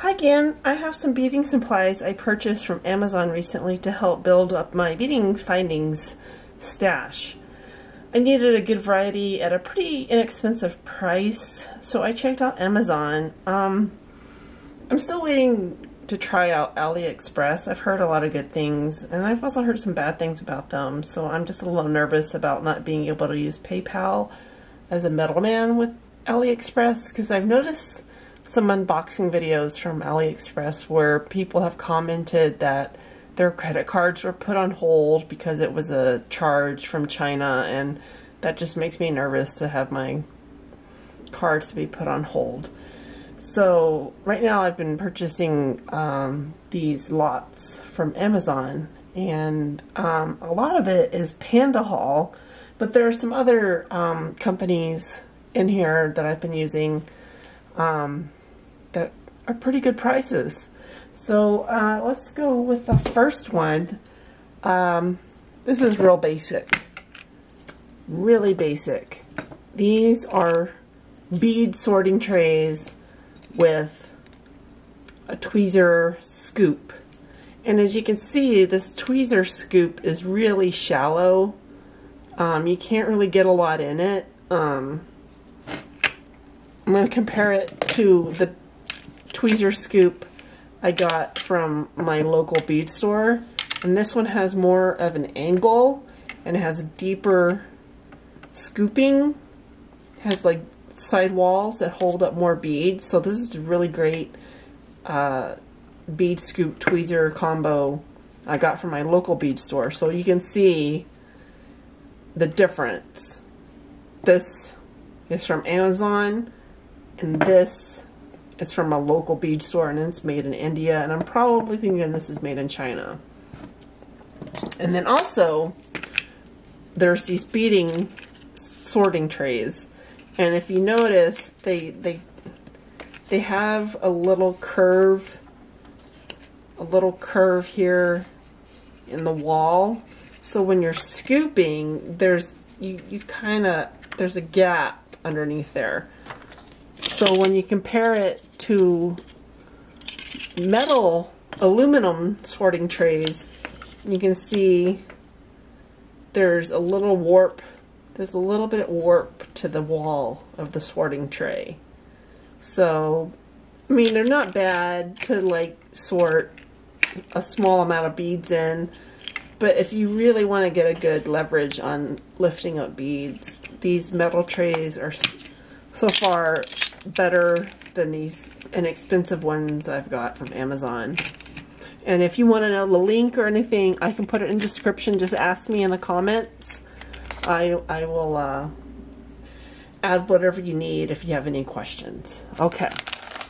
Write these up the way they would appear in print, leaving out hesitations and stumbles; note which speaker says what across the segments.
Speaker 1: Hi again. I have some beading supplies I purchased from Amazon recently to help build up my beading findings stash. I needed a good variety at a pretty inexpensive price, so I checked out Amazon. I'm still waiting to try out AliExpress. I've heard a lot of good things, and I've also heard some bad things about them, so I'm just a little nervous about not being able to use PayPal as a middleman with AliExpress, because I've noticed some unboxing videos from AliExpress where people have commented that their credit cards were put on hold because it was a charge from China, and that just makes me nervous to have my cards to be put on hold. So right now I've been purchasing these lots from Amazon, and a lot of it is PandaHall, but there are some other companies in here that I've been using that are pretty good prices. So let's go with the first one. This is real basic, really basic. These are bead sorting trays with a tweezer scoop, and as you can see, this tweezer scoop is really shallow. You can't really get a lot in it. I'm going to compare it to the tweezer scoop I got from my local bead store, and this one has more of an angle and it has a deeper scooping, it has like side walls that hold up more beads. So this is a really great bead scoop tweezer combo I got from my local bead store. So you can see the difference. This is from Amazon, and this is from a local bead store, and it's made in India, and I'm probably thinking this is made in China. And then also there's these beading sorting trays, and if you notice, they have a little curve here in the wall. So when you're scooping, there's there's a gap underneath there. So when you compare it to aluminum sorting trays, you can see there's a little warp. There's a little bit of warp to the wall of the sorting tray. So, I mean, they're not bad to like sort a small amount of beads in, but if you really want to get a good leverage on lifting up beads, these metal trays are so far better than these inexpensive ones I've got from Amazon. And if you want to know the link or anything, I can put it in the description. Just ask me in the comments. I will add whatever you need if you have any questions. Okay.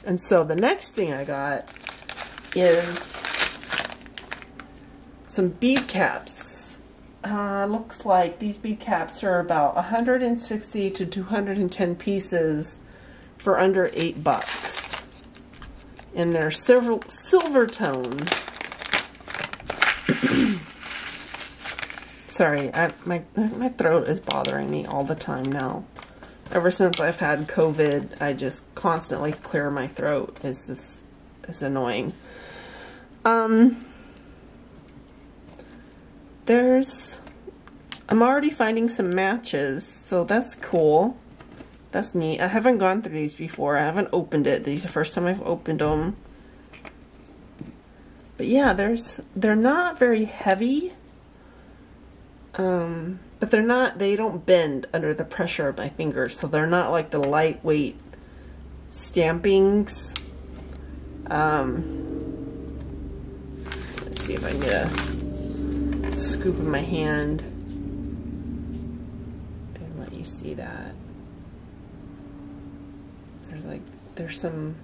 Speaker 1: And so the next thing I got is some bead caps. Looks like these bead caps are about 160 to 210 pieces for under $8. And they're silver tone. Sorry, my throat is bothering me all the time now. Ever since I've had COVID, I just constantly clear my throat. It's annoying. I'm already finding some matches, so that's cool. That's neat. I haven't gone through these before. I haven't opened it. These are the first time I've opened them. But yeah, they're not very heavy. But they don't bend under the pressure of my fingers, so they're not like the lightweight stampings. Let's see if I can get a scoop in my hand and let you see that. There's some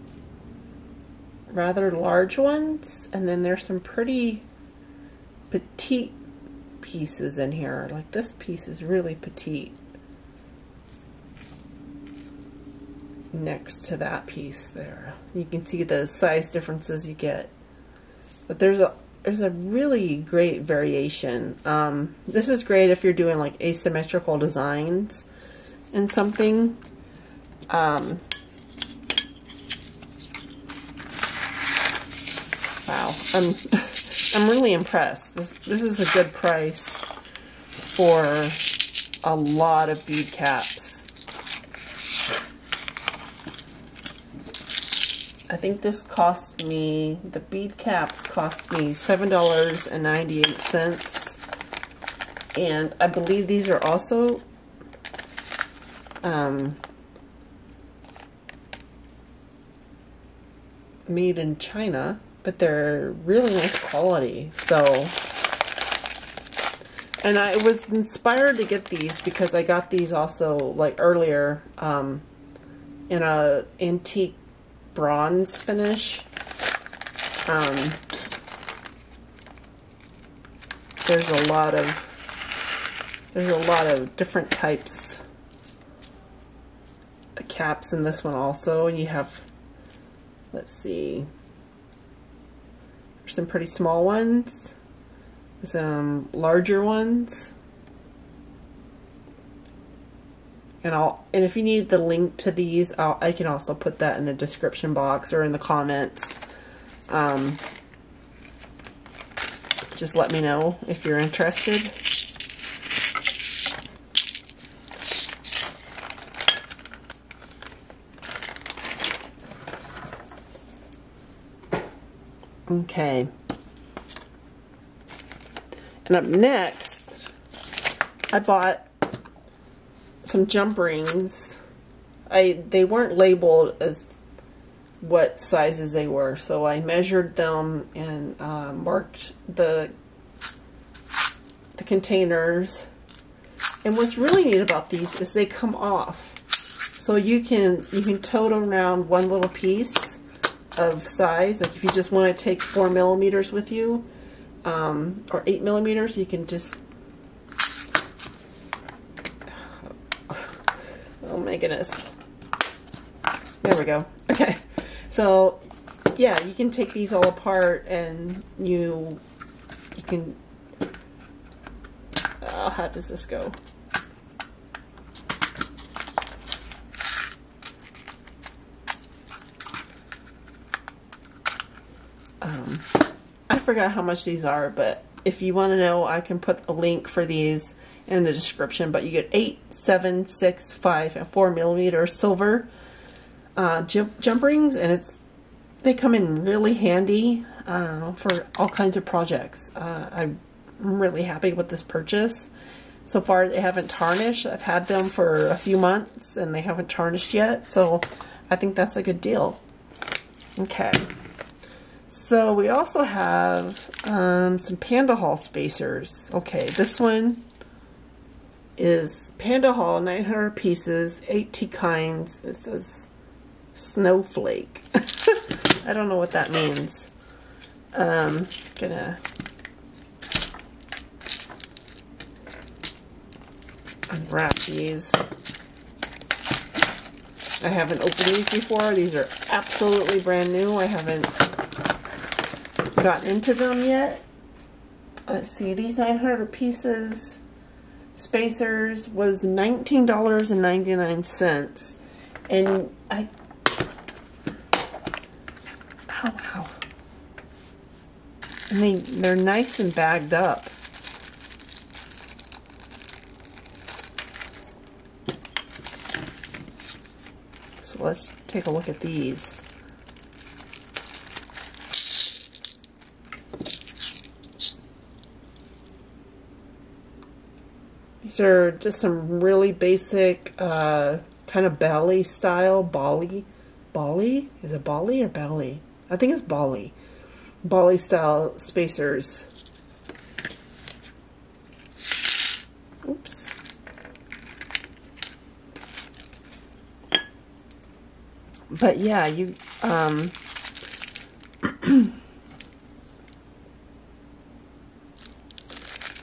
Speaker 1: rather large ones, and then there's some pretty petite pieces in here. Like this piece is really petite next to that piece there. You can see the size differences you get, but there's a really great variation. This is great if you're doing like asymmetrical designs in something. Wow, I'm really impressed. This is a good price for a lot of bead caps. I think this cost me, the bead caps cost me $7.98, and I believe these are also made in China, but they're really nice quality. So, and I was inspired to get these because I got these also like earlier in a antique bronze finish. There's a lot of different types of caps in this one also, and you have, let's see, there's some pretty small ones, some larger ones, and if you need the link to these, I can also put that in the description box or in the comments. Just let me know if you're interested. Okay. And up next, I bought some jump rings. They weren't labeled as what sizes they were, so I measured them and marked the containers. And what's really neat about these is they come off, so you can tote around one little piece of size. Like if you just want to take 4 millimeters with you, or 8 millimeters, you can just, oh my goodness, there we go. Okay, so yeah, you can take these all apart, and you can, how does this go? I forgot how much these are, but if you want to know, I can put a link for these in the description. But you get 8, 7, 6, 5, and 4 millimeter silver jump rings, and they come in really handy for all kinds of projects. I'm really happy with this purchase. So far, they haven't tarnished. I've had them for a few months, and they haven't tarnished yet, so I think that's a good deal. Okay. So we also have some PandaHall spacers. Okay, this one is PandaHall 900 pieces, 18 kinds. It says snowflake. I don't know what that means. Gonna unwrap these. I haven't opened these before. These are absolutely brand new. I haven't gotten into them yet. Let's see, these 900 pieces spacers was $19.99, and wow, and they're nice and bagged up. So let's take a look at these. These are just some really basic kind of Bali style, Bali? Is it Bali or Bali? I think it's Bali. Bali style spacers. Oops. But yeah, you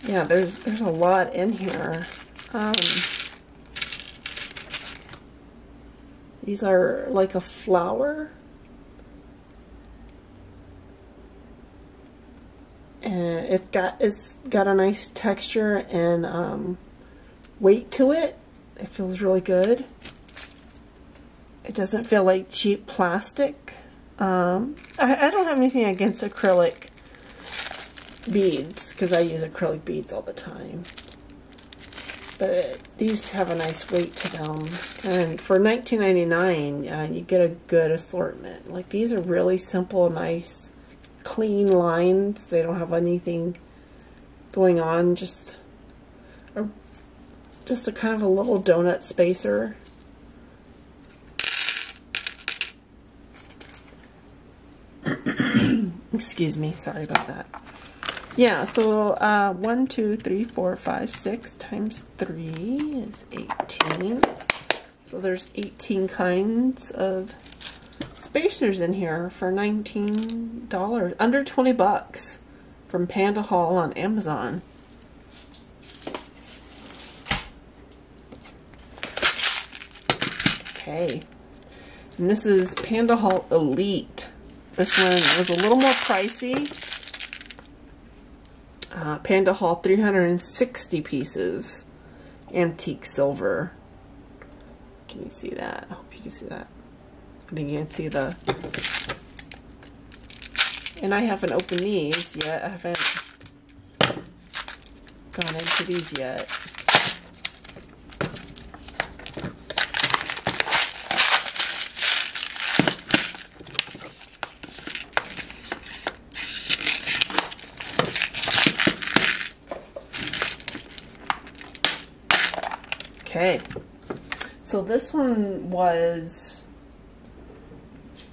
Speaker 1: yeah, there's a lot in here. These are like a flower, and it's got a nice texture and weight to it. It feels really good. It doesn't feel like cheap plastic. I don't have anything against acrylic beads because I use acrylic beads all the time. But these have a nice weight to them. And for $19.99, you get a good assortment. Like, these are really simple, nice, clean lines. They don't have anything going on. Just a kind of a little donut spacer. Excuse me, sorry about that. Yeah, so 1, 2, 3, 4, 5, 6 times 3 is 18. So there's 18 kinds of spacers in here for $19, under 20 bucks from PandaHall on Amazon. Okay, and this is PandaHall Elite. This one was a little more pricey. PandaHall 360 pieces, antique silver. Can you see that? I hope you can see that. I think you can see the... And I haven't opened these yet. I haven't gone into these yet. Okay, so this one was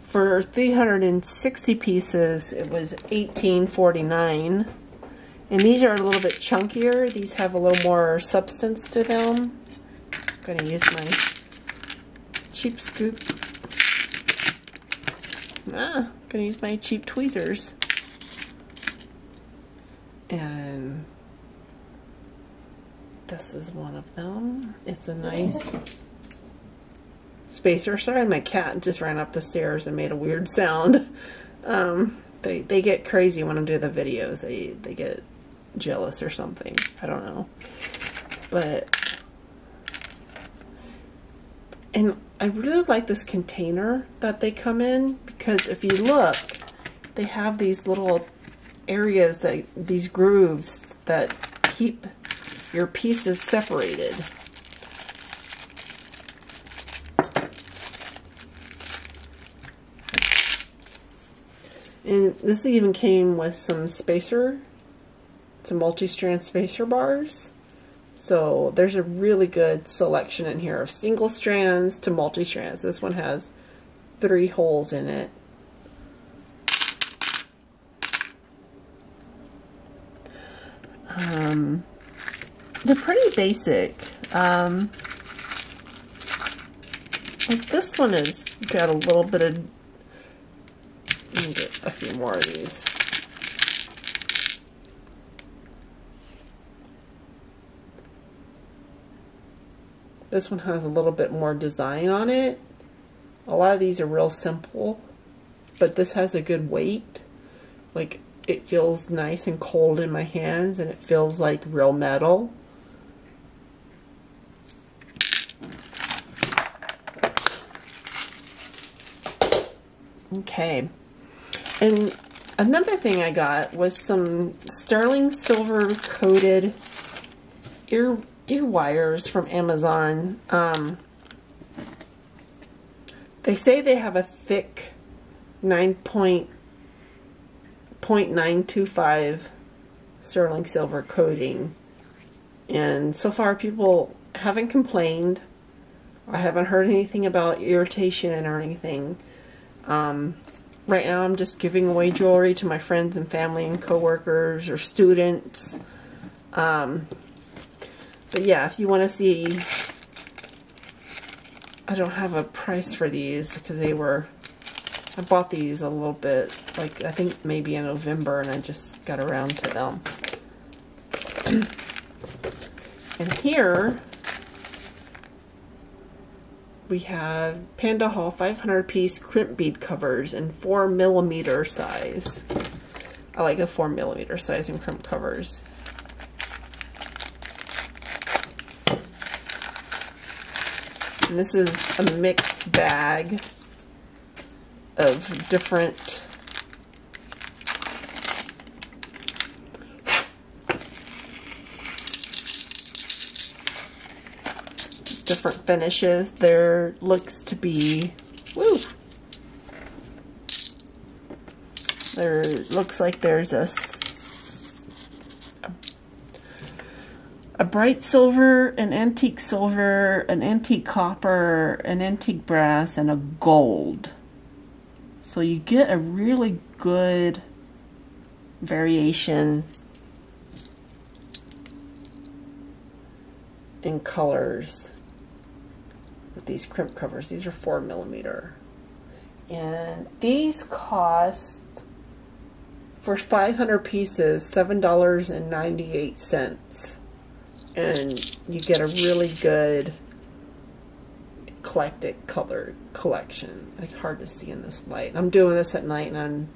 Speaker 1: for 360 pieces. It was $18.49, and these are a little bit chunkier. These have a little more substance to them. I'm going to use my cheap scoop. I'm going to use my cheap tweezers, and this is one of them. It's a nice spacer. Sorry, my cat just ran up the stairs and made a weird sound. They get crazy when I do the videos. They get jealous or something. I don't know. And I really like this container that they come in, because if you look, they have these little areas, these grooves that keep your pieces separated. And this even came with some multi-strand spacer bars. So there's a really good selection in here of single strands to multi-strands. This one has 3 holes in it. They're pretty basic. Like this one has got a little bit of... Let me get a few more of these. This one has a little bit more design on it. A lot of these are real simple, but this has a good weight. Like, it feels nice and cold in my hands, and it feels like real metal. Okay, and another thing I got was some sterling silver coated ear wires from Amazon. They say they have a thick 9.925 sterling silver coating, and so far people haven't complained. I haven't heard anything about irritation or anything. Right now I'm just giving away jewelry to my friends and family and coworkers or students. But yeah, if you want to see, I don't have a price for these because I bought these a little bit, like I think maybe in November, and I just got around to them. And here we have PandaHall 500-piece crimp bead covers in 4mm size. I like the 4mm size in crimp covers. And this is a mixed bag of different finishes. There looks to be, there looks like there's a bright silver, an antique copper, an antique brass, and a gold. So you get a really good variation in colors with these crimp covers. These are 4mm. And these cost, for 500 pieces, $7.98. And you get a really good eclectic color collection. It's hard to see in this light. I'm doing this at night and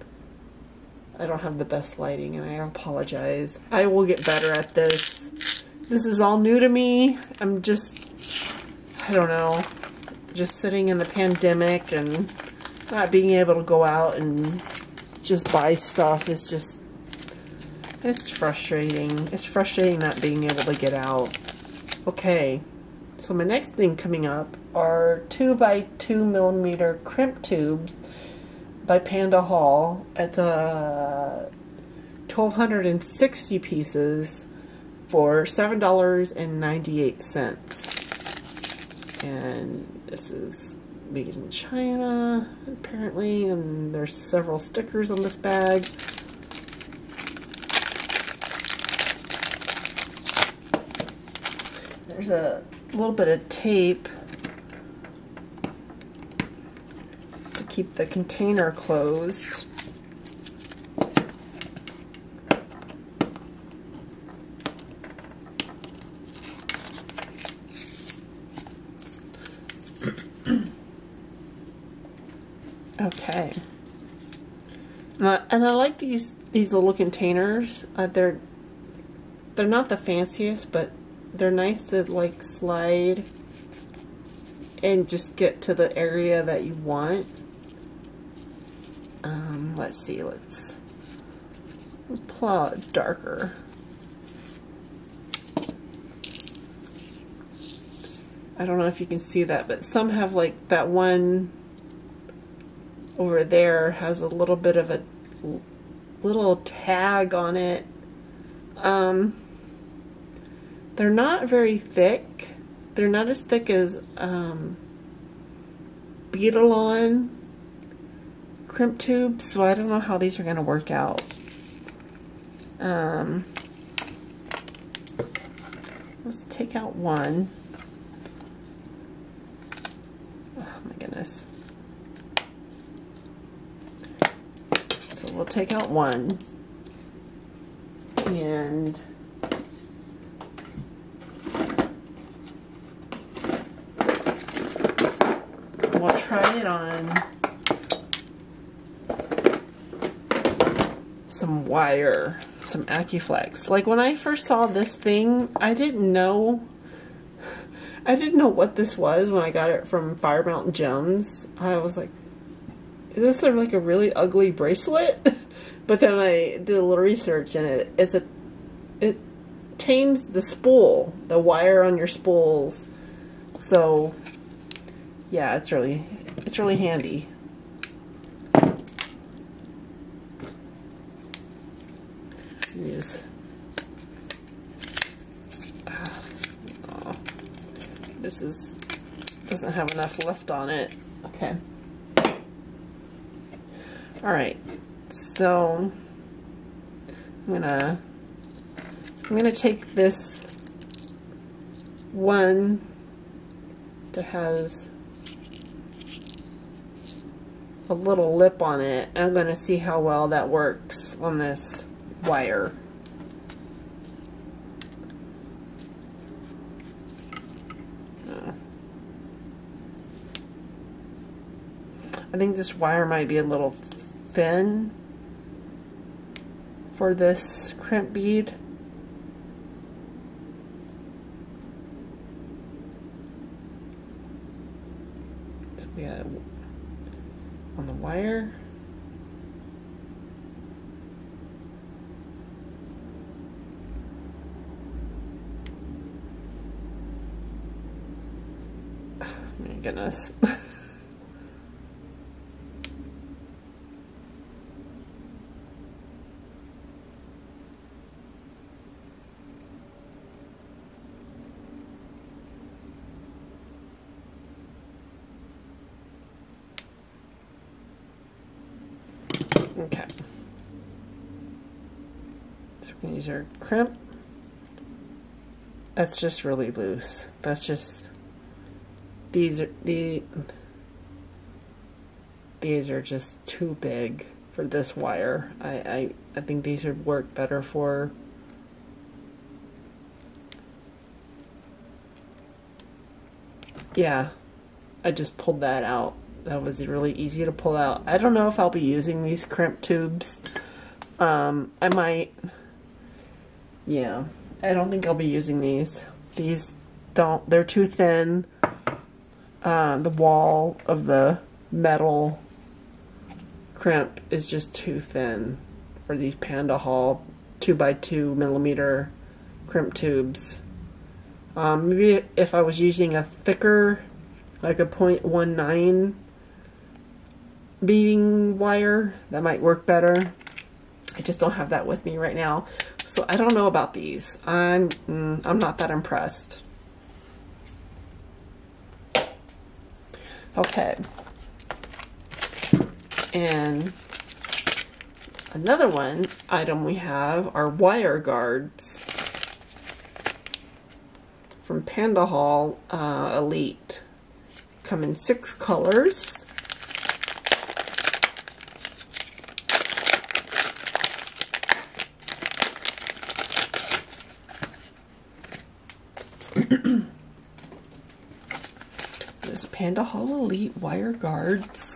Speaker 1: I don't have the best lighting, and I apologize. I will get better at this. This is all new to me. I'm just, I don't know, just sitting in the pandemic and not being able to go out and just buy stuff is just, it's frustrating. It's frustrating not being able to get out. Okay, so my next thing coming up are 2x2mm crimp tubes by PandaHall. It's 1,260 pieces for $7.98. And this is made in China, apparently, and there's several stickers on this bag. There's a little bit of tape to keep the container closed. Okay. And I like these little containers. They're not the fanciest, but they're nice to like slide and just get to the area that you want. Let's see, let's pull out darker. I don't know if you can see that, but some have like that one over there has a little bit of a little tag on it. They're not very thick. They're not as thick as Beading crimp tubes, so I don't know how these are going to work out. Let's take out one. Oh my goodness. So we'll take out one and we'll try it on some wire, some AccuFlex. Like when I first saw this thing, I didn't know what this was when I got it from Fire Mountain Gems. I was like, is this like a really ugly bracelet? But then I did a little research and it tames the spool, the wire on your spools. So yeah, it's really handy. Use. Oh, this doesn't have enough lift on it. Okay. All right. So I'm gonna take this one that has a little lip on it. I'm gonna see how well that works on this wire. I think this wire might be a little thin for this crimp bead. So we have on the wire. Oh, my goodness. Okay. So we're going to use our crimp. That's just really loose. That's just, these are just too big for this wire. I think these would work better for yeah. I just pulled that out. That was really easy to pull out. I don't know if I'll be using these crimp tubes. I might. Yeah, I don't think I'll be using these. These don't, they're too thin. The wall of the metal crimp is just too thin for these PandaHall 2x2 millimeter crimp tubes. Maybe if I was using a thicker, like a 0.19 beading wire, that might work better. I just don't have that with me right now, so I don't know about these. I'm not that impressed. Okay, and another item we have are wire guards from PandaHall Elite. Come in 6 colors. This PandaHall Elite wire guards.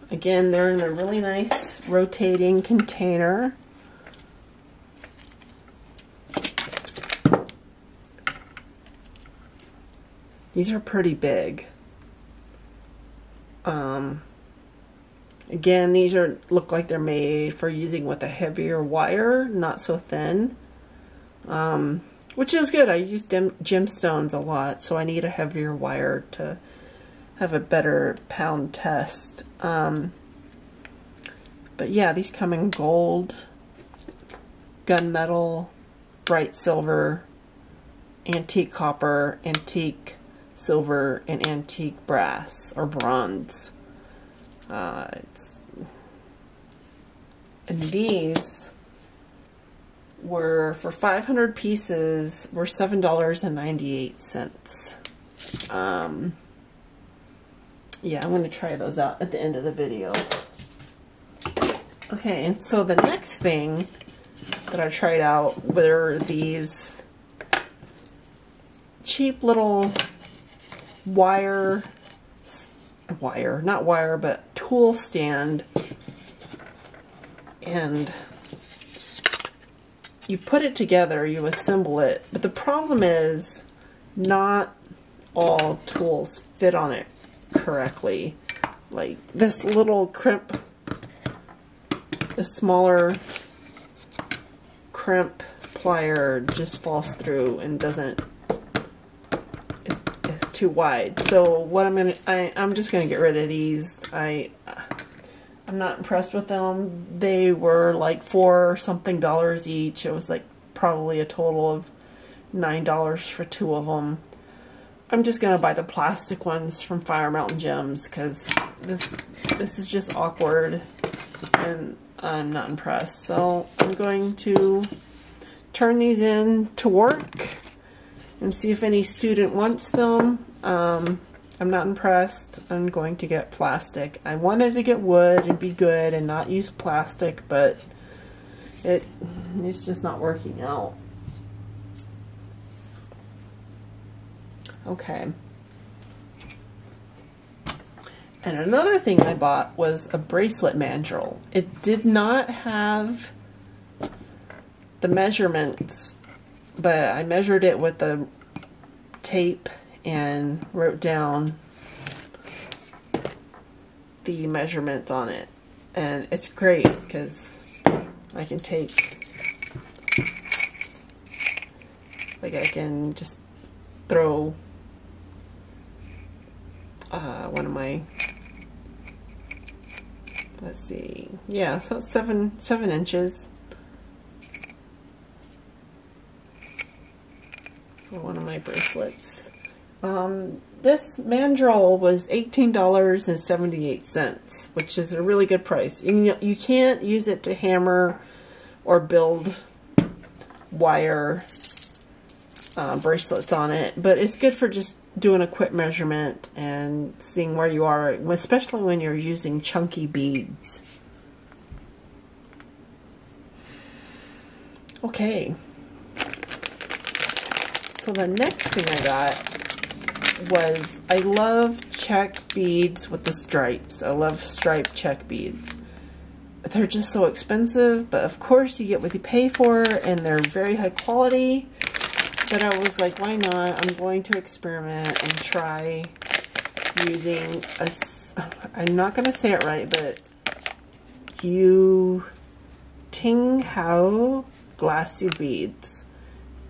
Speaker 1: Again, they're in a really nice rotating container. These are pretty big. Again, these look like they're made for using with a heavier wire, not so thin. Which is good. I use gemstones a lot, so I need a heavier wire to have a better pound test. But yeah, these come in gold, gunmetal, bright silver, antique copper, antique silver, and antique brass or bronze. And these were, for 500 pieces, were $7.98. Yeah, I'm going to try those out at the end of the video. Okay, and so the next thing that I tried out were these cheap little not wire, but tool stand. And you put it together, you assemble it, but the problem is not all tools fit on it correctly. Like this little crimp, the smaller crimp plier just falls through and doesn't, it's too wide. So what I'm just gonna get rid of these. I'm not impressed with them. They were like $4 something each. It was like probably a total of $9 for 2 of them. I'm just gonna buy the plastic ones from Fire Mountain Gems because this is just awkward and I'm not impressed. So I'm going to turn these in to work and see if any student wants them. I'm not impressed. I'm going to get plastic. I wanted to get wood and be good and not use plastic, but it's just not working out. Okay. And another thing I bought was a bracelet mandrel. It did not have the measurements, but I measured it with the tape and wrote down the measurements on it. And it's great because I can take, like, I can just throw one of my, let's see, yeah, so 7 inches for one of my bracelets. This mandrel was $18.78, which is a really good price. You can't use it to hammer or build wire bracelets on it, but it's good for just doing a quick measurement and seeing where you are, especially when you're using chunky beads. Okay, so the next thing I got was, I love Czech beads with the stripes. I love striped Czech beads. They're just so expensive, but of course you get what you pay for, and they're very high quality. But I was like, why not? I'm going to experiment and try using a, I'm not going to say it right, but Ting Hao glassy beads.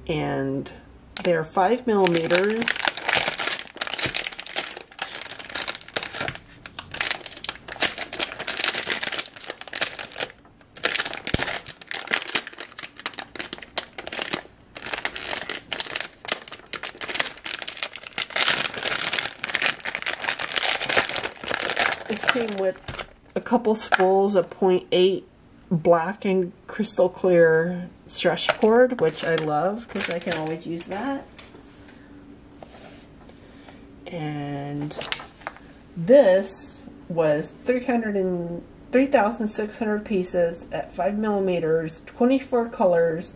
Speaker 1: And they're 5 millimeters. This came with a couple spools of 0.8 black and crystal clear stretch cord, which I love because I can always use that. And this was 3,600 pieces at 5 millimeters, 24 colors,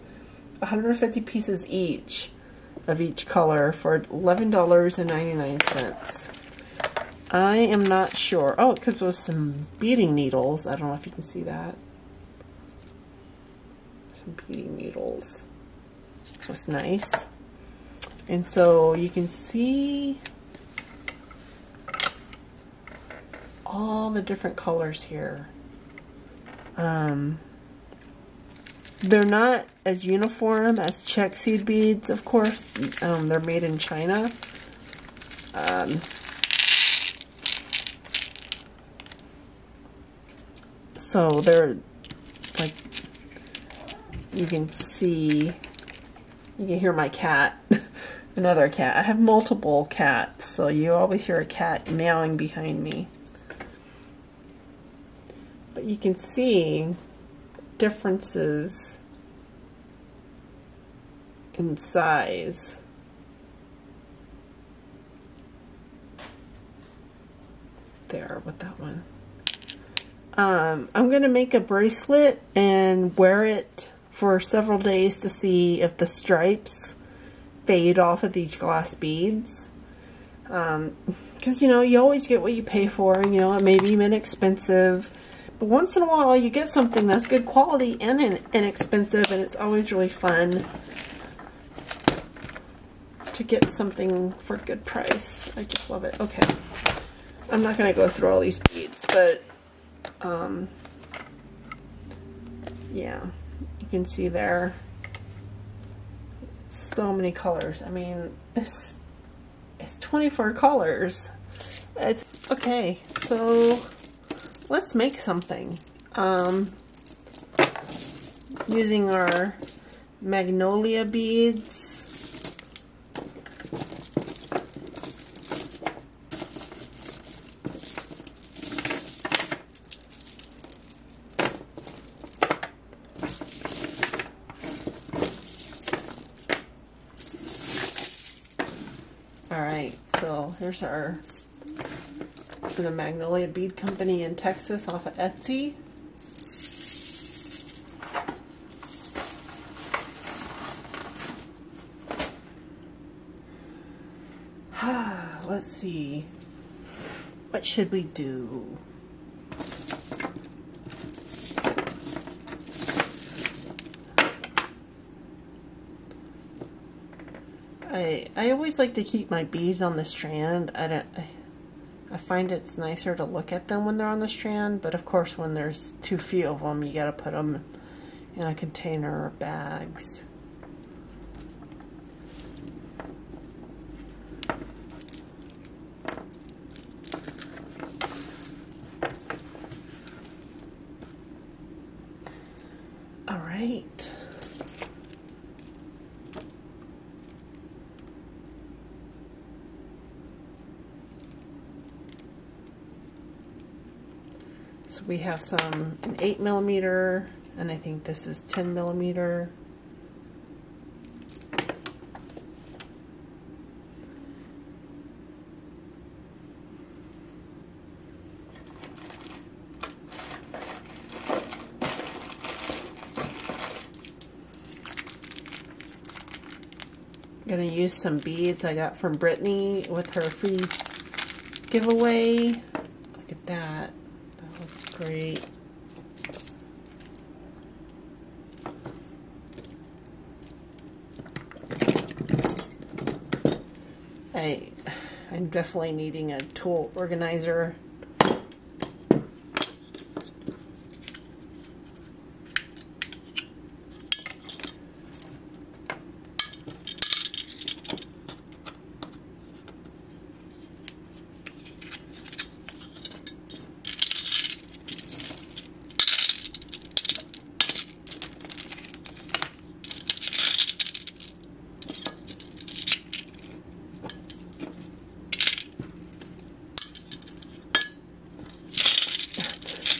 Speaker 1: 150 pieces each of each color for $11.99. I am not sure. Oh, it comes with some beading needles. I don't know if you can see that. Some beading needles. That's nice. And so you can see all the different colors here. They're not as uniform as Czech seed beads, of course. They're made in China. So they're like, you can see, you can hear my cat, another cat. I have multiple cats, so you always hear a cat meowing behind me. But you can see differences in size. There with that one. I'm going to make a bracelet and wear it for several days to see if the stripes fade off of these glass beads. Because, you know, you always get what you pay for. You know, it may be inexpensive, but once in a while you get something that's good quality and inexpensive, and it's always really fun to get something for a good price. I just love it. Okay. I'm not going to go through all these beads, but yeah, you can see there, so many colors. I mean, it's 24 colors. It's okay. So let's make something using our magnolia beads. Alright, so here's our, for the Magnolia Bead Company in Texas off of Etsy. Let's see, what should we do? I always like to keep my beads on the strand. I find it's nicer to look at them when they're on the strand, but of course when there's too few of them, you gotta put them in a container or bags. All right. So we have an 8mm, and I think this is 10mm. I'm gonna use some beads I got from Brittany with her free giveaway. Look at that. That looks great. I'm definitely needing a tool organizer.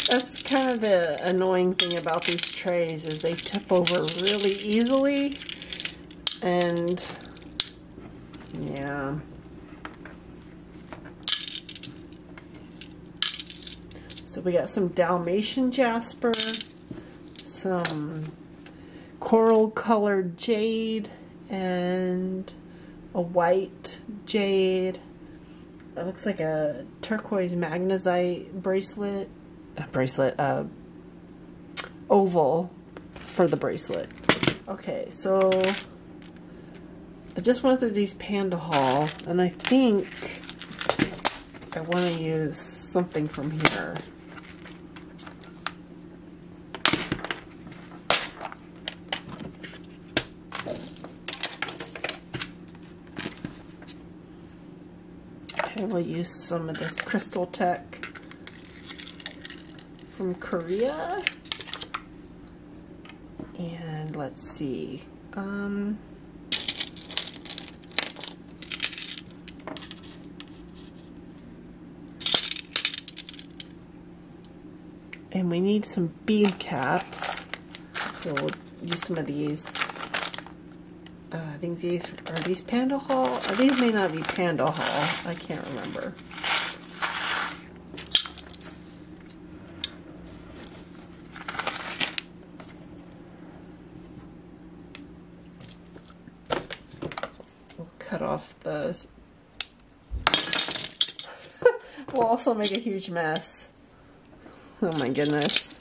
Speaker 1: That's kind of the annoying thing about these trays, is they tip over really easily, and yeah. So we got some Dalmatian jasper, some coral colored jade, and a white jade. It looks like a turquoise magnesite oval for the bracelet. Okay, so I just went through these PandaHall, and I think I want to use something from here. Okay, we'll use some of this Crystal Tech from Korea. And let's see. And we need some bead caps. So we'll use some of these. I think these are PandaHall. These may not be PandaHall. I can't remember. We'll cut off the. We'll also make a huge mess. Oh my goodness.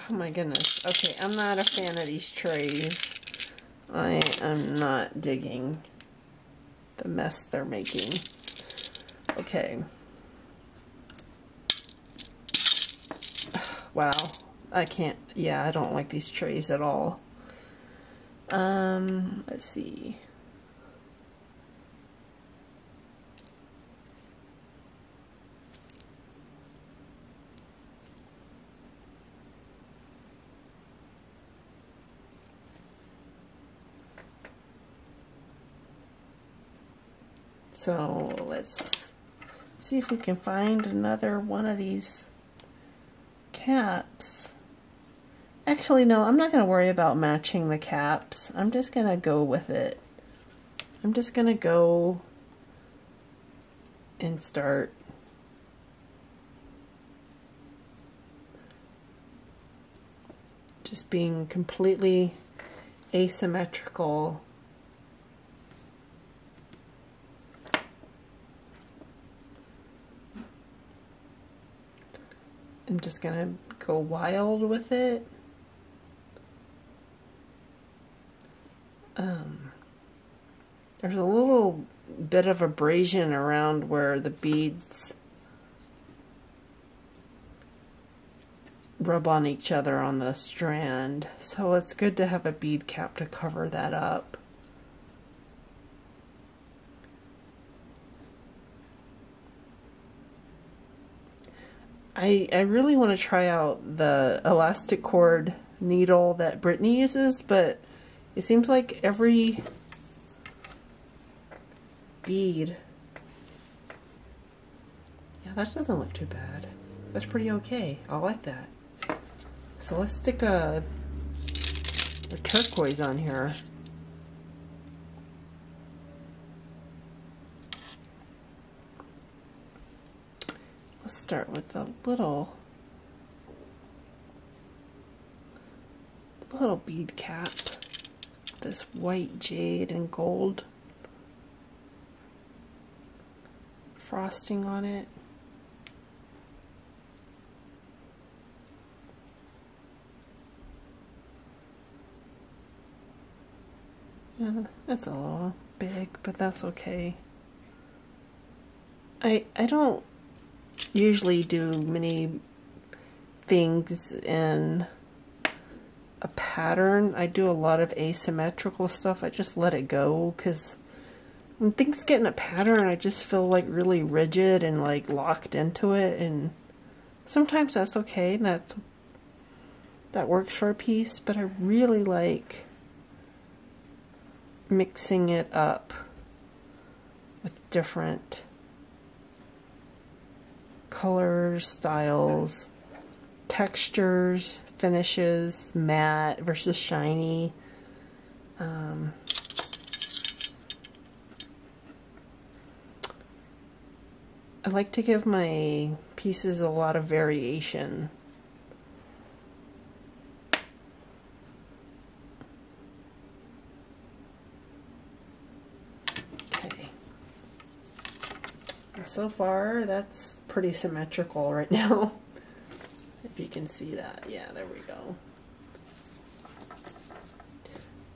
Speaker 1: Oh my goodness. Okay, I'm not a fan of these trays. I am not digging the mess they're making. Okay. Wow. I can't, yeah, I don't like these trays at all. Let's see. So let's see if we can find another one of these caps. Actually, no, I'm not going to worry about matching the caps. I'm just going to go with it. I'm just going to go and start just being completely asymmetrical. I'm just gonna go wild with it. There's a little bit of abrasion around where the beads rub on each other on the strand, so it's good to have a bead cap to cover that up. I really want to try out the elastic cord needle that Brittany uses, but it seems like every bead, yeah, that doesn't look too bad. That's pretty okay. I like that. So let's stick a turquoise on here. Let's start with a little bead cap. This white jade and gold frosting on it. Yeah, that's a little big, but that's okay. I don't usually do many things in a pattern. I do a lot of asymmetrical stuff. I just let it go, because when things get in a pattern, I just feel like really rigid and like locked into it, and sometimes that's okay, and that works for a piece, but I really like mixing it up with different colors, styles, textures, finishes, matte versus shiny. I like to give my pieces a lot of variation. Okay. So far, that's pretty symmetrical right now. If you can see that. Yeah, there we go.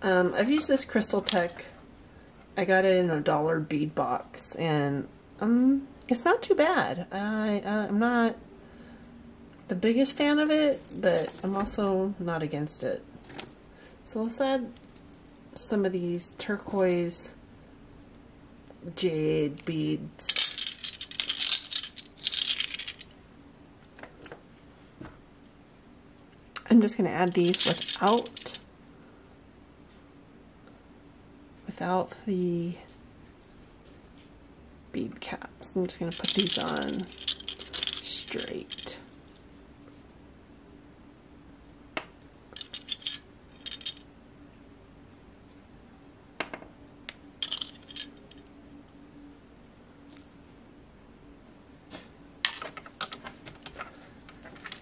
Speaker 1: I've used this Crystal Tech. I got it in a $1 bead box, and it's not too bad. I'm not the biggest fan of it, but I'm also not against it. So let's add some of these turquoise jade beads. I'm just going to add these without the bead caps. I'm just going to put these on straight.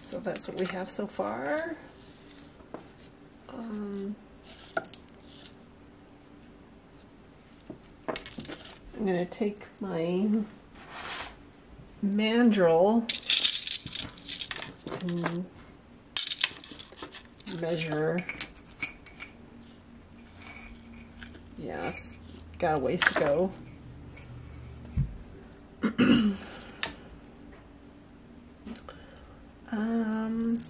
Speaker 1: So that's what we have so far. I'm going to take my mandrel and measure. Yeah, it's got a ways to go. I'm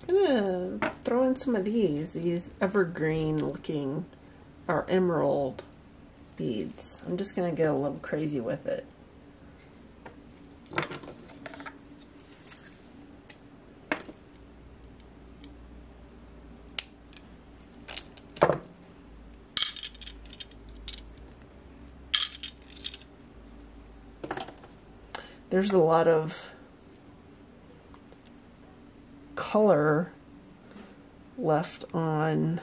Speaker 1: gonna throw in some of these evergreen looking, or emerald beads. I'm just gonna get a little crazy with it. There's a lot of color left on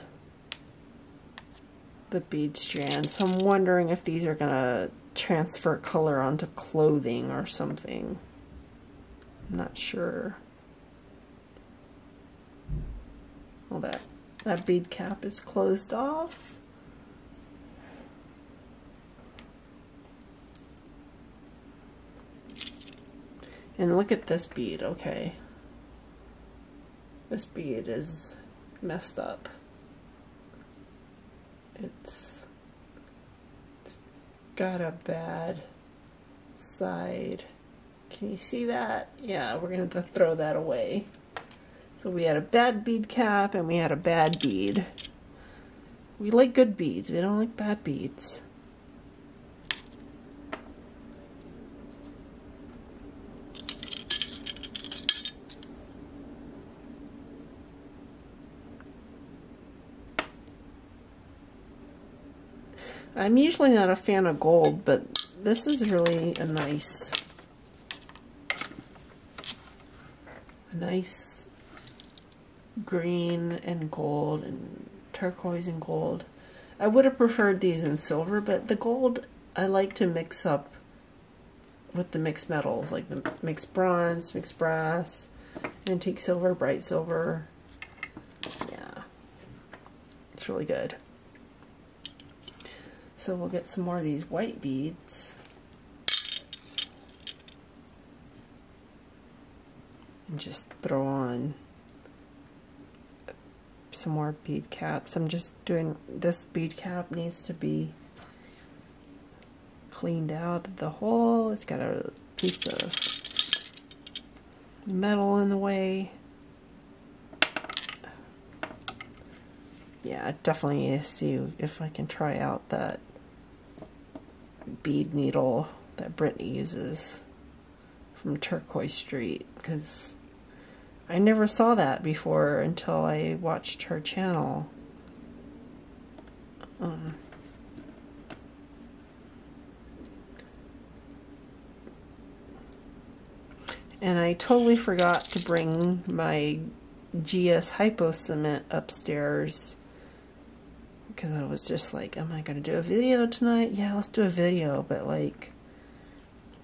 Speaker 1: the bead strand, so I'm wondering if these are gonna transfer color onto clothing or something. I'm not sure. Well, that bead cap is closed off. And look at this bead, okay. This bead is messed up. It's got a bad side. Can you see that? Yeah, we're going to have to throw that away. So we had a bad bead cap and we had a bad bead. We like good beads, we don't like bad beads. I'm usually not a fan of gold, but this is really a nice green and gold and turquoise and gold. I would have preferred these in silver, but the gold I like to mix up with the mixed metals, like the mixed bronze, mixed brass, antique silver, bright silver. Yeah, it's really good. So we'll get some more of these white beads. And just throw on some more bead caps. I'm just doing, this bead cap needs to be cleaned out of the hole. It's got a piece of metal in the way. Yeah, definitely need to see if I can try out that bead needle that Brittany uses from Turquoise Street, because I never saw that before until I watched her channel. And I totally forgot to bring my GS Hypo Cement upstairs, because I was just like, am I going to do a video tonight? Yeah, let's do a video, but like,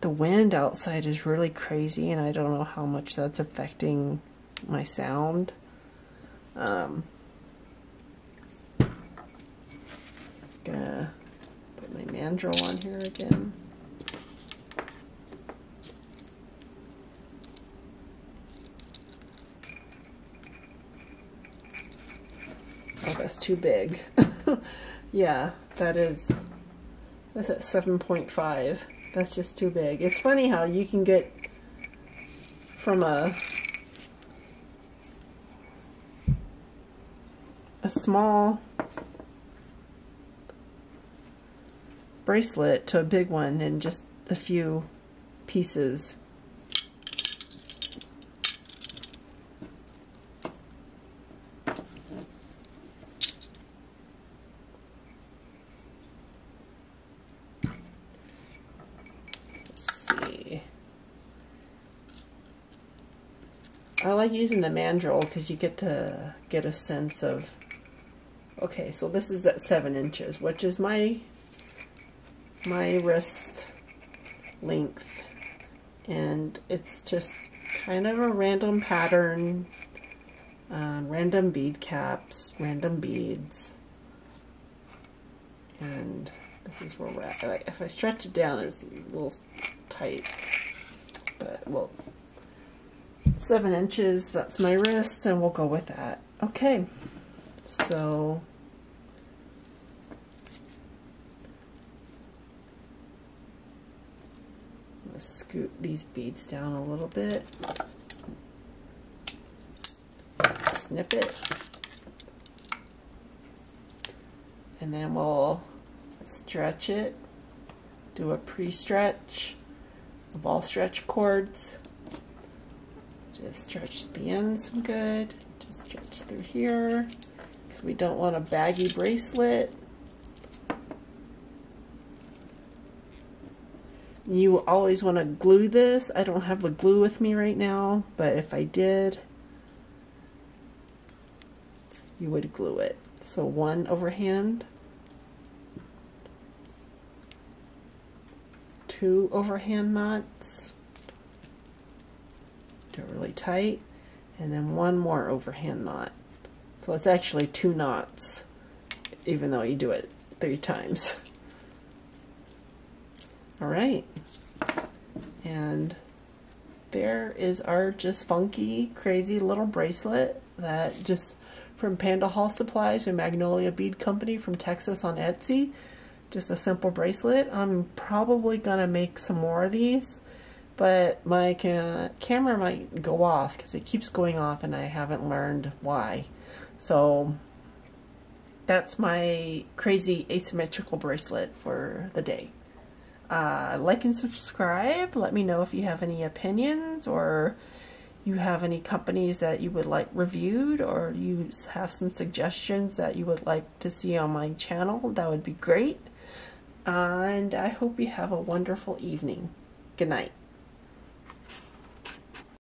Speaker 1: the wind outside is really crazy and I don't know how much that's affecting my sound. Gonna put my mandrel on here again. Oh, that's too big. Yeah, that's at 7.5. That's just too big. It's funny how you can get from a small bracelet to a big one in just a few pieces. I like using the mandrel because you get to get a sense of, okay, so this is at 7 inches, which is my wrist length, and it's just kind of a random pattern, random bead caps, random beads, and this is where we're at. Like, if I stretch it down, it's a little tight, but well, 7 inches, that's my wrist, and we'll go with that. Okay, so let's scoot these beads down a little bit, snip it, and then we'll stretch it, do a pre-stretch, ball stretch cords. Just stretch the ends good, just stretch through here, because we don't want a baggy bracelet. You always want to glue this. I don't have the glue with me right now, but if I did, you would glue it. So 1 overhand, 2 overhand knots, do it really tight, and then 1 more overhand knot. So it's actually 2 knots, even though you do it 3 times. All right, and there is our just funky, crazy little bracelet that just from PandaHall Supplies, a Magnolia Bead Company from Texas on Etsy. Just a simple bracelet. I'm probably gonna make some more of these, but my camera might go off because it keeps going off and I haven't learned why. So that's my crazy asymmetrical bracelet for the day. Like and subscribe. Let me know if you have any opinions, or you have any companies that you would like reviewed, or you have some suggestions that you would like to see on my channel. That would be great. And I hope you have a wonderful evening. Good night.